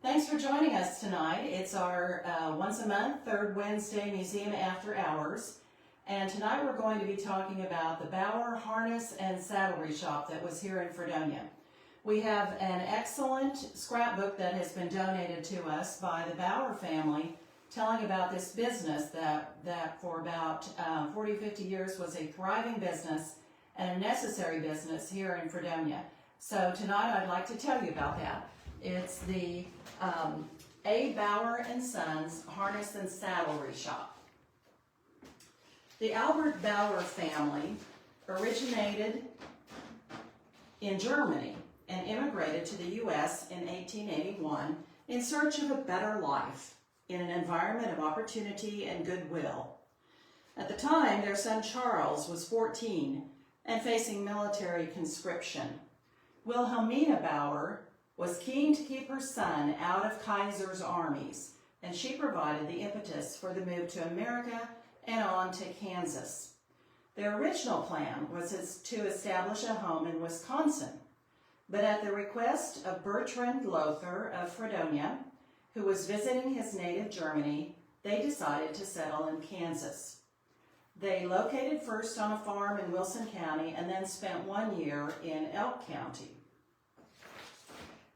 Thanks for joining us tonight. It's our once a month, third Wednesday Museum After Hours. And tonight we're going to be talking about the Bauer Harness and Saddlery Shop that was here in Fredonia. We have an excellent scrapbook that has been donated to us by the Bauer family, telling about this business that for about 40, 50 years was a thriving business and a necessary business here in Fredonia. So tonight I'd like to tell you about that. It's the A. Bauer and Sons Harness and Saddlery Shop. The Albert Bauer family originated in Germany and immigrated to the U.S. in 1881 in search of a better life in an environment of opportunity and goodwill. At the time, their son Charles was 14 and facing military conscription. Wilhelmina Bauer was keen to keep her son out of Kaiser's armies, and she provided the impetus for the move to America and on to Kansas. Their original plan was to establish a home in Wisconsin, but at the request of Bertrand Lothar of Fredonia, who was visiting his native Germany, they decided to settle in Kansas. They located first on a farm in Wilson County and then spent 1 year in Elk County.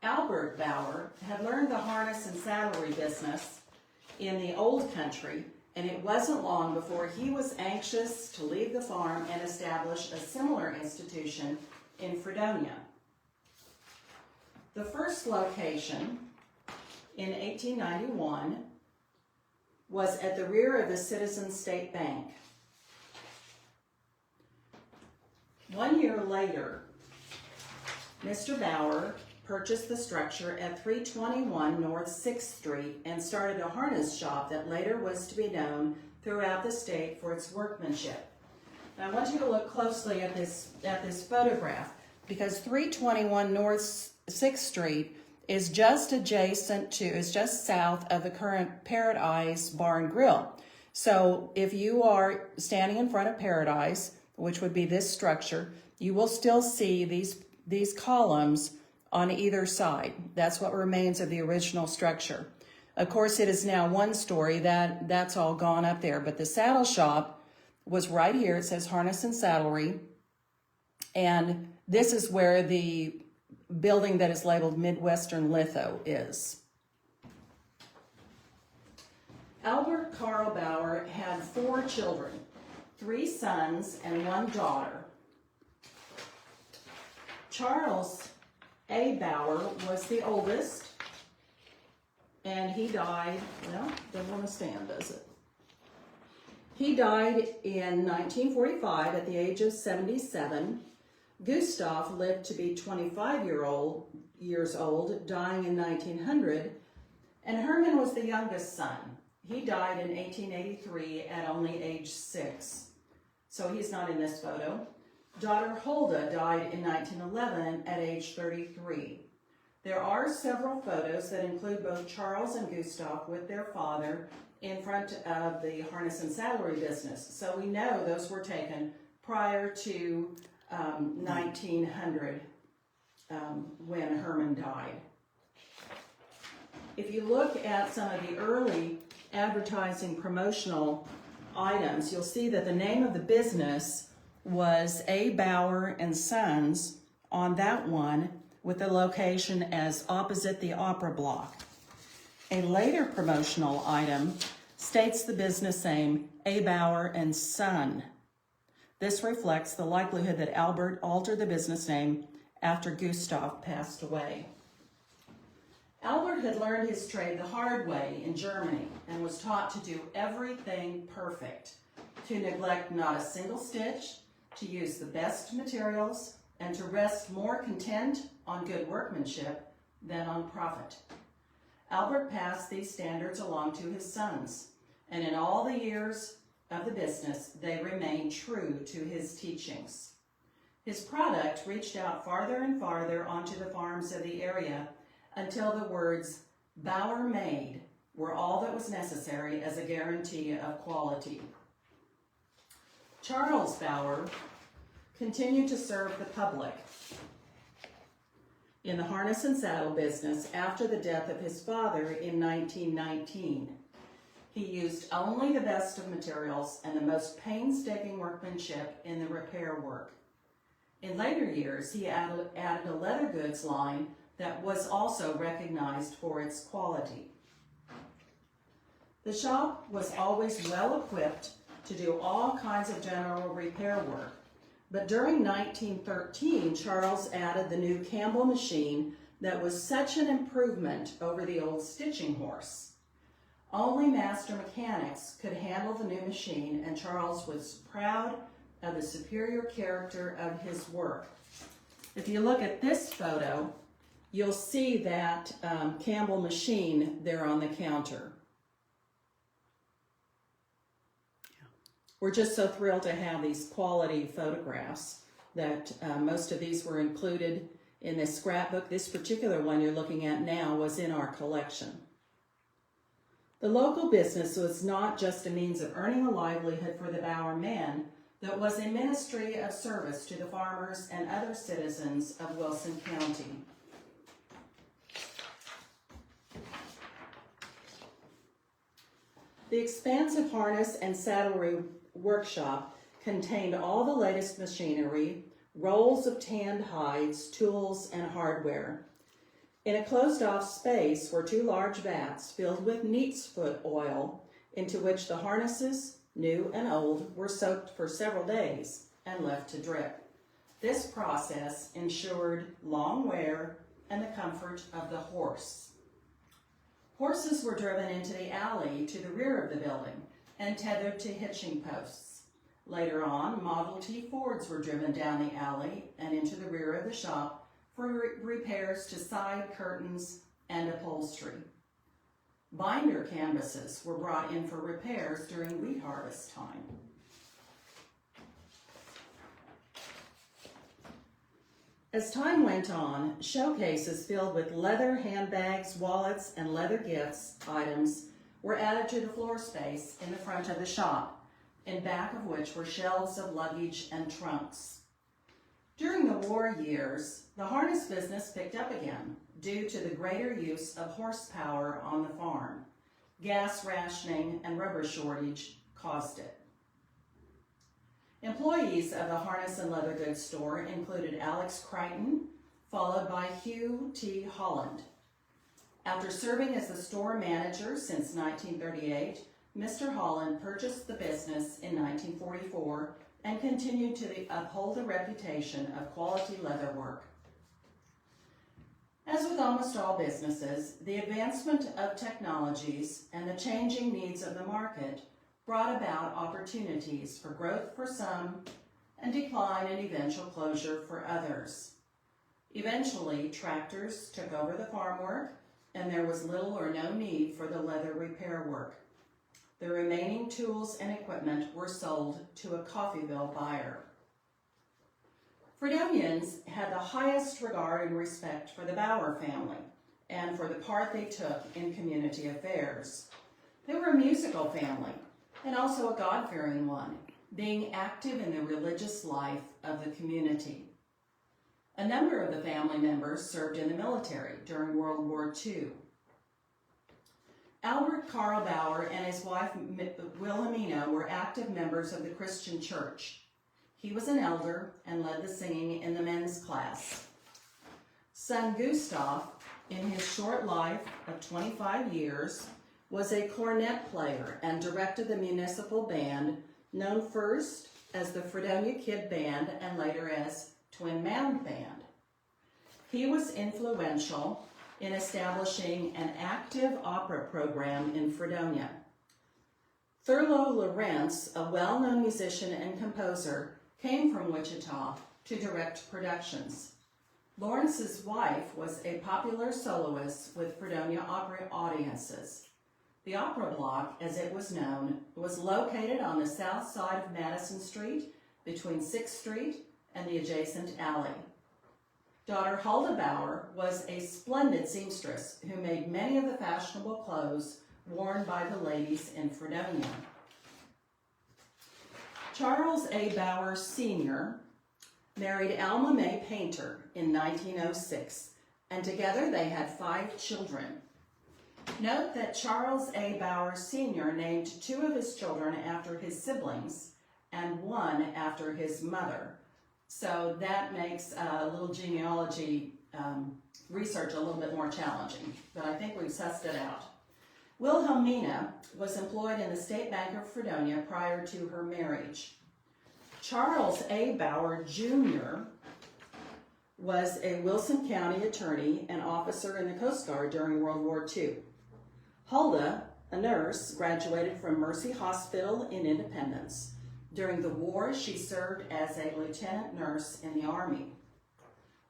Albert Bauer had learned the harness and saddlery business in the old country, and it wasn't long before he was anxious to leave the farm and establish a similar institution in Fredonia. The first location in 1891 was at the rear of the Citizen State Bank. 1 year later, Mr. Bauer purchased the structure at 321 North 6th Street and started a harness shop that later was to be known throughout the state for its workmanship. Now I want you to look closely at this photograph, because 321 North 6th Street is just just south of the current Paradise Bar and Grill. So if you are standing in front of Paradise, which would be this structure, you will still see these columns on either side. That's what remains of the original structure. Of course, it is now one story, that's all gone up there, but the saddle shop was right here. It says Harness and Saddlery, and this is where the building that is labeled Midwestern Litho is. Albert Carl Bauer had 4 children, 3 sons and 1 daughter. Charles A. Bauer was the oldest, and he died, well, doesn't want to stand, does it? He died in 1945 at the age of 77. Gustav lived to be 25 years old, dying in 1900, and Herman was the youngest son. He died in 1883 at only age 6, so he's not in this photo. Daughter Hulda died in 1911 at age 33. There are several photos that include both Charles and Gustav with their father in front of the harness and saddlery business, so we know those were taken prior to 1900 when Herman died. If you look at some of the early advertising promotional items, you'll see that the name of the business was A. Bauer and Sons on that one, with the location as opposite the Opera Block. A later promotional item states the business name A. Bauer and Son. This reflects the likelihood that Albert altered the business name after Gustav passed away. Albert had learned his trade the hard way in Germany and was taught to do everything perfect, to neglect not a single stitch, to use the best materials, and to rest more content on good workmanship than on profit. Albert passed these standards along to his sons, and in all the years of the business, they remained true to his teachings. His product reached out farther and farther onto the farms of the area until the words "Bauer made" were all that was necessary as a guarantee of quality. Charles Bauer continued to serve the public. in the harness and saddle business after the death of his father in 1919. He used only the best of materials and the most painstaking workmanship in the repair work. In later years, he added a leather goods line that was also recognized for its quality. The shop was always well equipped to do all kinds of general repair work, but during 1913, Charles added the new Campbell machine that was such an improvement over the old stitching horse. Only master mechanics could handle the new machine, and Charles was proud of the superior character of his work. If you look at this photo, you'll see that Campbell machine there on the counter. We're just so thrilled to have these quality photographs that most of these were included in this scrapbook. This particular one you're looking at now was in our collection. The local business was not just a means of earning a livelihood for the Bauer men, but was a ministry of service to the farmers and other citizens of Wilson County. The expansive harness and saddlery workshop contained all the latest machinery, rolls of tanned hides, tools, and hardware. In a closed-off space were two large vats filled with neatsfoot oil, into which the harnesses, new and old, were soaked for several days and left to drip. This process ensured long wear and the comfort of the horse. Horses were driven into the alley to the rear of the building and tethered to hitching posts. Later on, Model T Fords were driven down the alley and into the rear of the shop for repairs to side curtains and upholstery. Binder canvases were brought in for repairs during wheat harvest time. As time went on, showcases filled with leather handbags, wallets, and leather gifts items were added to the floor space in the front of the shop, in back of which were shelves of luggage and trunks. During the war years, the harness business picked up again due to the greater use of horsepower on the farm. Gas rationing and rubber shortage caused it. Employees of the harness and leather goods store included Alex Crichton, followed by Hugh T. Holland. After serving as the store manager since 1938, Mr. Holland purchased the business in 1944 and continued to uphold a reputation of quality leather work. As with almost all businesses, the advancement of technologies and the changing needs of the market brought about opportunities for growth for some and decline and eventual closure for others. Eventually, tractors took over the farm work, and there was little or no need for the leather repair work. The remaining tools and equipment were sold to a Coffeyville buyer. Fredonians had the highest regard and respect for the Bauer family and for the part they took in community affairs. They were a musical family and also a God-fearing one, being active in the religious life of the community. A number of the family members served in the military during World War II. Albert Carl Bauer and his wife Wilhelmina were active members of the Christian church. He was an elder and led the singing in the men's class. Son Gustav, in his short life of 25 years, was a cornet player and directed the municipal band, known first as the Fredonia Kid Band and later as Twin Mound Band. He was influential in establishing an active opera program in Fredonia. Thurlow Lawrence, a well-known musician and composer, came from Wichita to direct productions. Lawrence's wife was a popular soloist with Fredonia opera audiences. The Opera Block, as it was known, was located on the south side of Madison Street between 6th Street and the adjacent alley. Daughter Hulda Bauer was a splendid seamstress who made many of the fashionable clothes worn by the ladies in Fredonia. Charles A. Bauer Sr. married Alma Mae Painter in 1906 and together they had 5 children. Note that Charles A. Bauer Sr. named 2 of his children after his siblings and 1 after his mother. So that makes little genealogy research a little bit more challenging, but I think we've sussed it out. Wilhelmina was employed in the State Bank of Fredonia prior to her marriage. Charles A. Bauer Jr. was a Wilson County attorney and officer in the Coast Guard during World War II. Huldah, a nurse, graduated from Mercy Hospital in Independence. During the war, she served as a lieutenant nurse in the Army.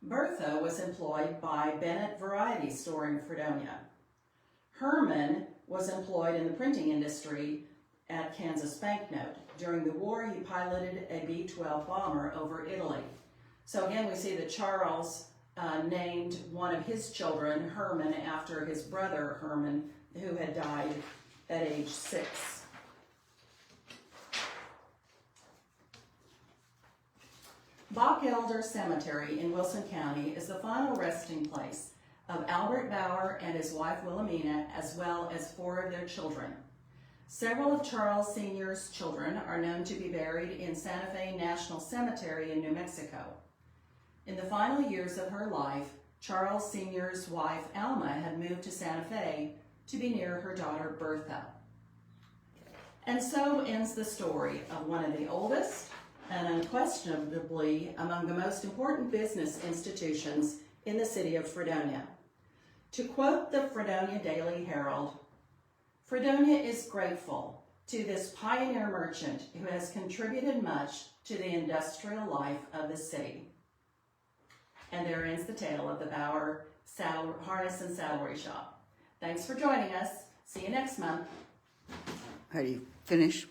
Bertha was employed by Bennett Variety Store in Fredonia. Herman was employed in the printing industry at Kansas Banknote. During the war, he piloted a B-12 bomber over Italy. So again, we see that Charles named one of his children Herman after his brother Herman, who had died at age 6. Bach Elder Cemetery in Wilson County is the final resting place of Albert Bauer and his wife Wilhelmina, as well as 4 of their children. Several of Charles Sr.'s children are known to be buried in Santa Fe National Cemetery in New Mexico. In the final years of her life, Charles Sr.'s wife Alma had moved to Santa Fe to be near her daughter Bertha. And so ends the story of one of the oldest and unquestionably among the most important business institutions in the city of Fredonia. To quote the Fredonia Daily Herald, "Fredonia is grateful to this pioneer merchant who has contributed much to the industrial life of the city." And there ends the tale of the Bauer Harness and Saddlery Shop. Thanks for joining us. See you next month. How do you finish?